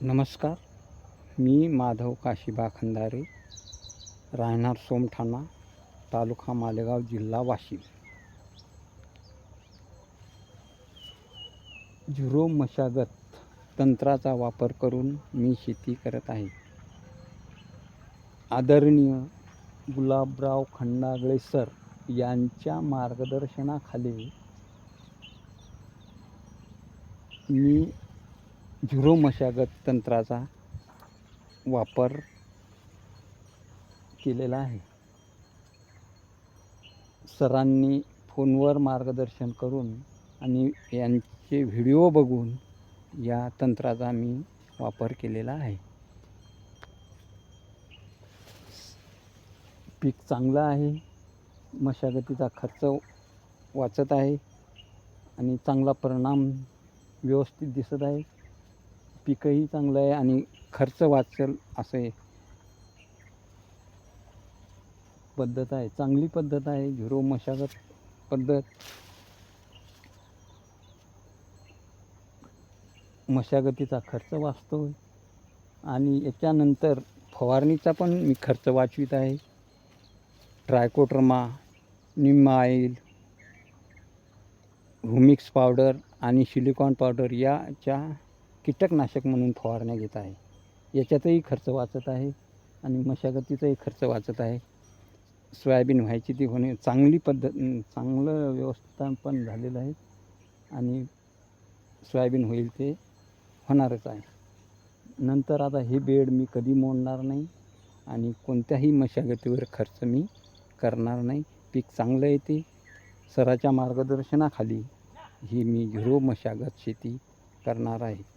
नमस्कार. मी माधव काशीबा खंदारे, राहणार सोमठाणा, तालुका मालेगाव, जिल्हा वाशिम. झिरो मशागत तंत्राचा वापर करून मी शेती करत आहे. आदरणीय गुलाबराव खंडागळे सर यांच्या मार्गदर्शनाखाली मी झिरो मशागत तंत्राचा वापर केलेला आहे. सरांनी फोनवर मार्गदर्शन करून आणि यांचे व्हिडिओ बघून या तंत्राचा मी वापर केलेला आहे. पीक चांगलं आहे, मशागतीचा खर्च वाचत आहे आणि चांगला परिणाम व्यवस्थित दिसत आहे. पीकही चांगलं आहे आणि खर्च वाचेल असे पद्धत आहे. चांगली पद्धत आहे झिरो मशागत पद्धत. मशागतीचा खर्च वाचतो आणि याच्यानंतर फवारणीचा पण मी खर्च वाचवित आहे. ट्रायकोडर्मा, निम ऑइल, हुमिक्स पावडर आणि सिलिकॉन पावडर याच्या कीटकनाशक म्हणून फवारण्या घेत आहे. याच्यातही खर्च वाचत आहे आणि मशागतीचाही खर्च वाचत आहे. सोयाबीन व्हायची ती होणे चांगलं व्यवस्थापन झालेलं आहे आणि सोयाबीन होईल ते होणारच आहे. नंतर आता हे बेड मी कधी मोडणार नाही आणि कोणत्याही मशागतीवर खर्च मी करणार नाही. पीक चांगलं येते. सराच्या मार्गदर्शनाखाली ही मी झिरो मशागत शेती करणार आहे.